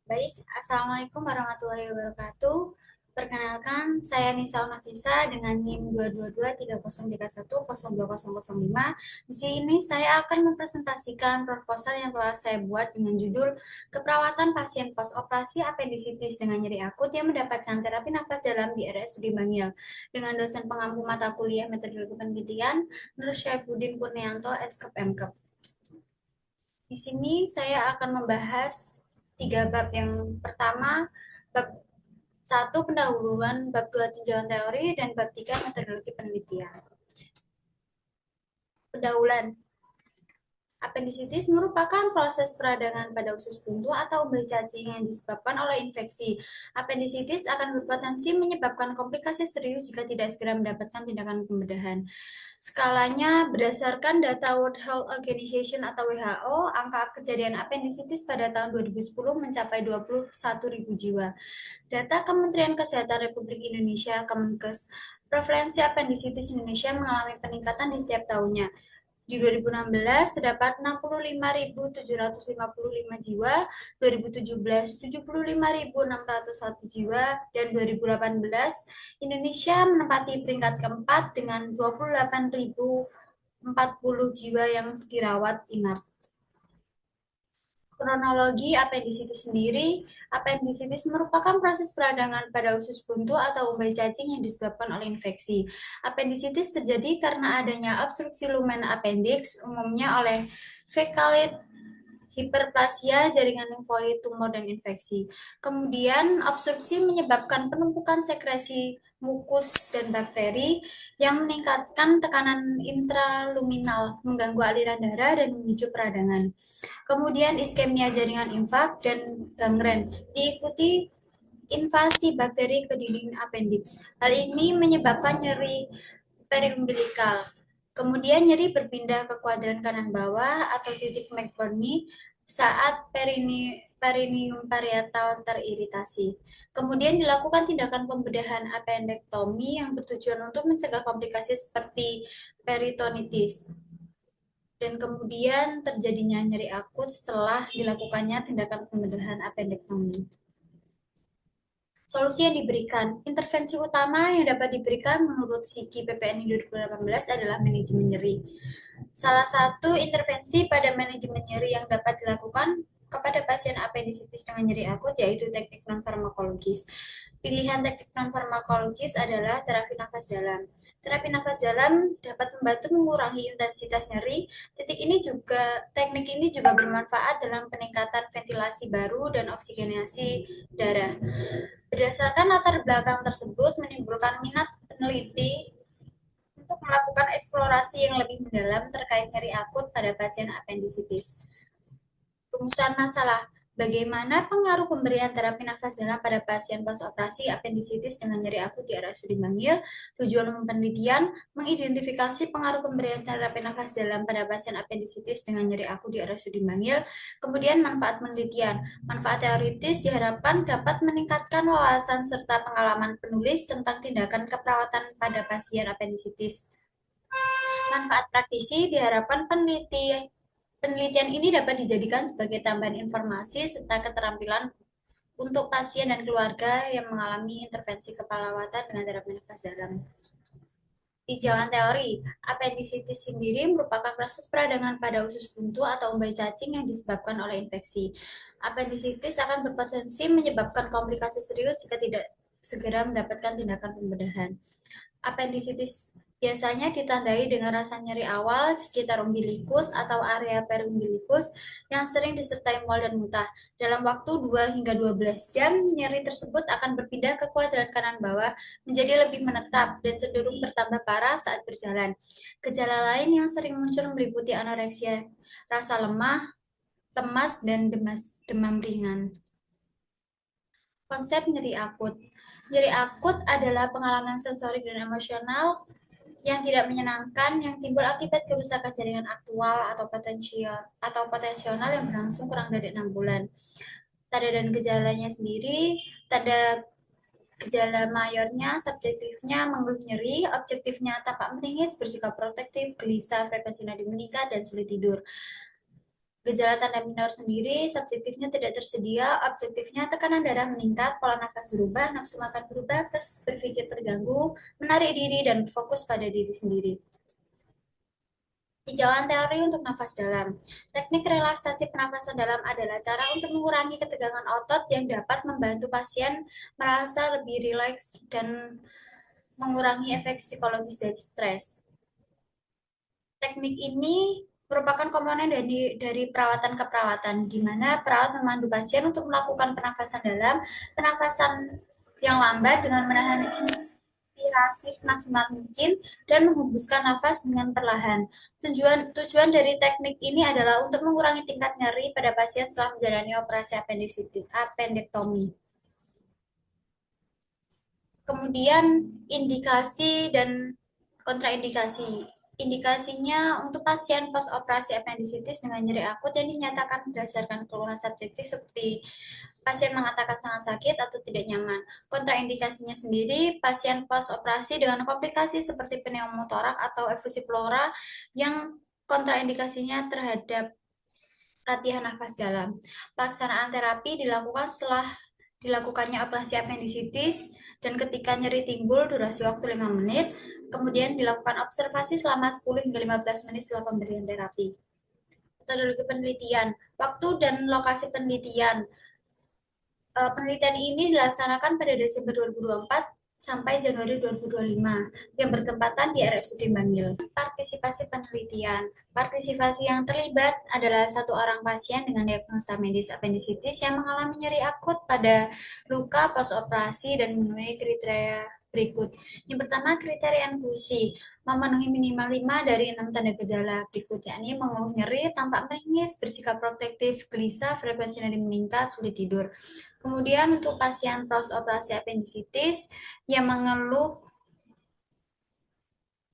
Baik, Assalamualaikum warahmatullahi wabarakatuh. Perkenalkan, saya Nisa Nafisa dengan NIM 2223031020005. Di sini saya akan mempresentasikan proposal yang telah saya buat dengan judul Keperawatan Pasien Post-Operasi Apendisitis dengan Nyeri Akut yang mendapatkan terapi nafas dalam di RSUD Bangil dengan dosen pengampu mata kuliah metodologi penelitian Nur Syaifuddin Kurnianto, SKEP MKEP. Di sini saya akan membahas tiga bab. Yang pertama, bab satu pendahuluan, bab dua tinjauan teori, dan bab tiga metodologi penelitian. Pendahuluan. Apendisitis merupakan proses peradangan pada usus buntu atau umbul cacing yang disebabkan oleh infeksi. Apendisitis akan berpotensi menyebabkan komplikasi serius jika tidak segera mendapatkan tindakan pembedahan. Skalanya berdasarkan data World Health Organization atau WHO, angka kejadian apendisitis pada tahun 2010 mencapai 21.000 jiwa. Data Kementerian Kesehatan Republik Indonesia Kemenkes, prevalensi apendisitis Indonesia mengalami peningkatan di setiap tahunnya. Di 2016 terdapat 65.755 jiwa, 2017 75.601 jiwa, dan 2018 Indonesia menempati peringkat keempat dengan 28.040 jiwa yang dirawat inap. Kronologi apendisitis sendiri, apendisitis merupakan proses peradangan pada usus buntu atau umbai cacing yang disebabkan oleh infeksi. Apendisitis terjadi karena adanya obstruksi lumen appendix, umumnya oleh fekalit, hiperplasia, jaringan limfoid, tumor, dan infeksi. Kemudian, obstruksi menyebabkan penumpukan sekresi mukus dan bakteri yang meningkatkan tekanan intraluminal, mengganggu aliran darah, dan memicu peradangan. Kemudian, iskemia jaringan infak dan gangren diikuti invasi bakteri ke dinding appendix. Hal ini menyebabkan nyeri periumbilikal. Kemudian nyeri berpindah ke kuadran kanan bawah atau titik McBurney saat perineum parietal teriritasi. Kemudian dilakukan tindakan pembedahan appendektomi yang bertujuan untuk mencegah komplikasi seperti peritonitis. Dan kemudian terjadinya nyeri akut setelah dilakukannya tindakan pembedahan appendektomi. Solusi yang diberikan, intervensi utama yang dapat diberikan menurut SIKI PPNI 2018 adalah manajemen nyeri. Salah satu intervensi pada manajemen nyeri yang dapat dilakukan kepada pasien apendisitis dengan nyeri akut yaitu teknik non-farmakologis. Pilihan teknik non-farmakologis adalah terapi nafas dalam. Terapi nafas dalam dapat membantu mengurangi intensitas nyeri. Teknik ini juga bermanfaat dalam peningkatan ventilasi baru dan oksigenasi darah. Berdasarkan latar belakang tersebut menimbulkan minat peneliti untuk melakukan eksplorasi yang lebih mendalam terkait nyeri akut pada pasien apendisitis. Rumusan masalah, bagaimana pengaruh pemberian terapi nafas dalam pada pasien post-operasi apendisitis dengan nyeri akut di RSUD Bangil? Tujuan penelitian, mengidentifikasi pengaruh pemberian terapi nafas dalam pada pasien apendisitis dengan nyeri akut di RSUD Bangil. Kemudian manfaat penelitian. Manfaat teoritis diharapkan dapat meningkatkan wawasan serta pengalaman penulis tentang tindakan keperawatan pada pasien apendisitis. Manfaat praktisi diharapkan penelitian ini dapat dijadikan sebagai tambahan informasi serta keterampilan untuk pasien dan keluarga yang mengalami intervensi keperawatan dengan terapi nafas dalam. Tinjauan teori, apendisitis sendiri merupakan proses peradangan pada usus buntu atau umbai cacing yang disebabkan oleh infeksi. Apendisitis akan berpotensi menyebabkan komplikasi serius jika tidak segera mendapatkan tindakan pembedahan. Apendisitis biasanya ditandai dengan rasa nyeri awal di sekitar umbilikus atau area periumbilikus yang sering disertai mual dan muntah. Dalam waktu 2 hingga 12 jam, nyeri tersebut akan berpindah ke kuadran kanan bawah menjadi lebih menetap dan cenderung bertambah parah saat berjalan. Gejala lain yang sering muncul meliputi anoreksia, rasa lemah, lemas, dan demam ringan. Konsep nyeri akut. Nyeri akut adalah pengalaman sensorik dan emosional yang tidak menyenangkan yang timbul akibat kerusakan jaringan aktual atau potensial yang berlangsung kurang dari 6 bulan. Tanda dan gejalanya sendiri, tanda gejala mayornya, subjektifnya mengeluh nyeri, objektifnya tampak meringis, bersikap protektif, gelisah, frekuensi nadi meningkat, dan sulit tidur. Gejala tanda minor sendiri, subjektifnya tidak tersedia, objektifnya tekanan darah meningkat, pola nafas berubah, nafsu makan berubah, berpikir terganggu, menarik diri, dan fokus pada diri sendiri. Tinjauan teori untuk nafas dalam. Teknik relaksasi pernafasan dalam adalah cara untuk mengurangi ketegangan otot yang dapat membantu pasien merasa lebih rileks dan mengurangi efek psikologis dari stres. Teknik ini merupakan komponen dari perawatan keperawatan, di mana perawat memandu pasien untuk melakukan pernafasan dalam, pernafasan yang lambat dengan menahan inspirasi semaksimal mungkin dan menghembuskan nafas dengan perlahan. Tujuan dari teknik ini adalah untuk mengurangi tingkat nyeri pada pasien setelah menjalani operasi appendektomi. Kemudian indikasi dan kontraindikasi. Indikasinya untuk pasien post-operasi appendicitis dengan nyeri akut yang dinyatakan berdasarkan keluhan subjektif seperti pasien mengatakan sangat sakit atau tidak nyaman. Kontraindikasinya sendiri, pasien post-operasi dengan komplikasi seperti pneumotorak atau efusi pleura yang kontraindikasinya terhadap latihan nafas dalam. Pelaksanaan terapi dilakukan setelah dilakukannya operasi appendicitis dan ketika nyeri timbul durasi waktu 5 menit, kemudian dilakukan observasi selama 10 hingga 15 menit setelah pemberian terapi. Metodologi penelitian, waktu dan lokasi penelitian. Penelitian ini dilaksanakan pada Desember 2024 sampai Januari 2025 yang bertempatan di RSUD Bangil. Partisipasi penelitian. Partisipasi yang terlibat adalah satu orang pasien dengan diagnosa medis appendicitis yang mengalami nyeri akut pada luka post-operasi dan memenuhi kriteria berikut. Yang pertama, kriteria inklusi memenuhi minimal 5 dari 6 tanda gejala berikut, yakni mengeluh nyeri, tampak meringis, bersikap protektif, gelisah, frekuensi nadi meningkat, sulit tidur. Kemudian untuk pasien post-operasi appendicitis yang mengeluh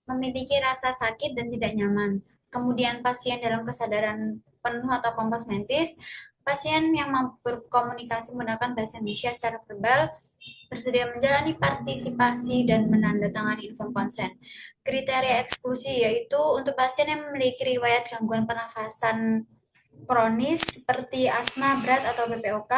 memiliki rasa sakit dan tidak nyaman. Kemudian pasien dalam kesadaran penuh atau kompos mentis, pasien yang mampu berkomunikasi menggunakan bahasa Indonesia secara verbal, bersedia menjalani partisipasi dan menandatangani inform consent. Kriteria eksklusi yaitu untuk pasien yang memiliki riwayat gangguan pernafasan kronis seperti asma berat atau BPOK,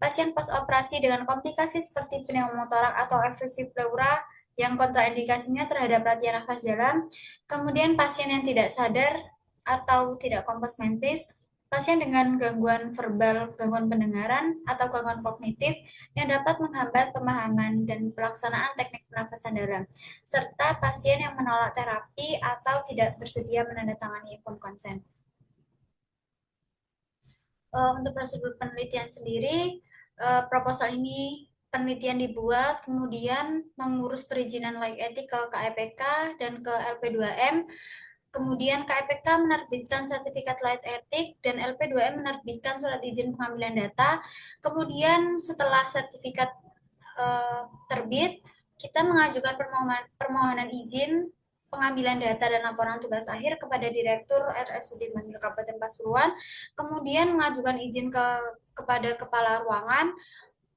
pasien post-operasi dengan komplikasi seperti pneumotorak atau efusi pleura yang kontraindikasinya terhadap latihan nafas dalam, kemudian pasien yang tidak sadar atau tidak kompos mentis, pasien dengan gangguan verbal, gangguan pendengaran, atau gangguan kognitif yang dapat menghambat pemahaman dan pelaksanaan teknik pernafasan dalam, serta pasien yang menolak terapi atau tidak bersedia menandatangani inform consent. Untuk prosedur penelitian sendiri, proposal ini penelitian dibuat, kemudian mengurus perizinan laik etik ke KEPK dan ke LP2M, kemudian KEPK menerbitkan sertifikat laik etik dan LP2M menerbitkan surat izin pengambilan data. Kemudian setelah sertifikat terbit, kita mengajukan permohonan izin pengambilan data dan laporan tugas akhir kepada Direktur RSUD Bangil Kabupaten Pasuruan, kemudian mengajukan izin kepada Kepala Ruangan,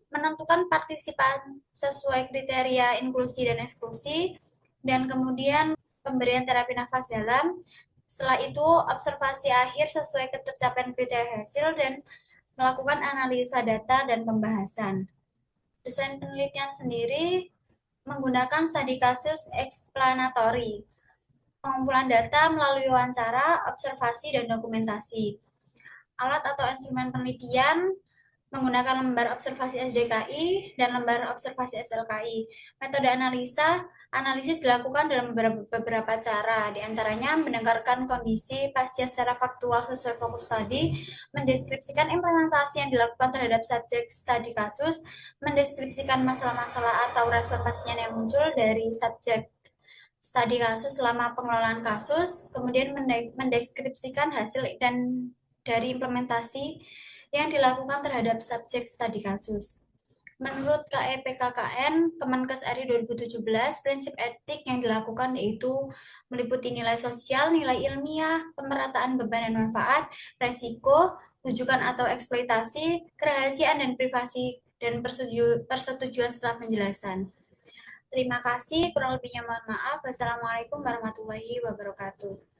menentukan partisipan sesuai kriteria inklusi dan eksklusi, dan kemudian pemberian terapi nafas dalam. Setelah itu, observasi akhir sesuai ketercapaian kriteria hasil dan melakukan analisa data dan pembahasan. Desain penelitian sendiri menggunakan studi kasus explanatory, pengumpulan data melalui wawancara, observasi, dan dokumentasi. Alat atau instrumen penelitian menggunakan lembar observasi SDKI dan lembar observasi SLKI. Metode analisis dilakukan dalam beberapa cara, diantaranya mendengarkan kondisi pasien secara faktual sesuai fokus studi, mendeskripsikan implementasi yang dilakukan terhadap subjek studi kasus, mendeskripsikan masalah-masalah atau respon pasien yang muncul dari subjek studi kasus selama pengelolaan kasus, kemudian mendeskripsikan hasil dan dari implementasi yang dilakukan terhadap subjek studi kasus. Menurut KEPKKN Kemenkes RI 2017, prinsip etik yang dilakukan yaitu meliputi nilai sosial, nilai ilmiah, pemerataan beban dan manfaat, resiko, rujukan atau eksploitasi, kerahasiaan dan privasi, dan persetujuan setelah penjelasan. Terima kasih, kurang lebihnya mohon maaf. Wassalamualaikum warahmatullahi wabarakatuh.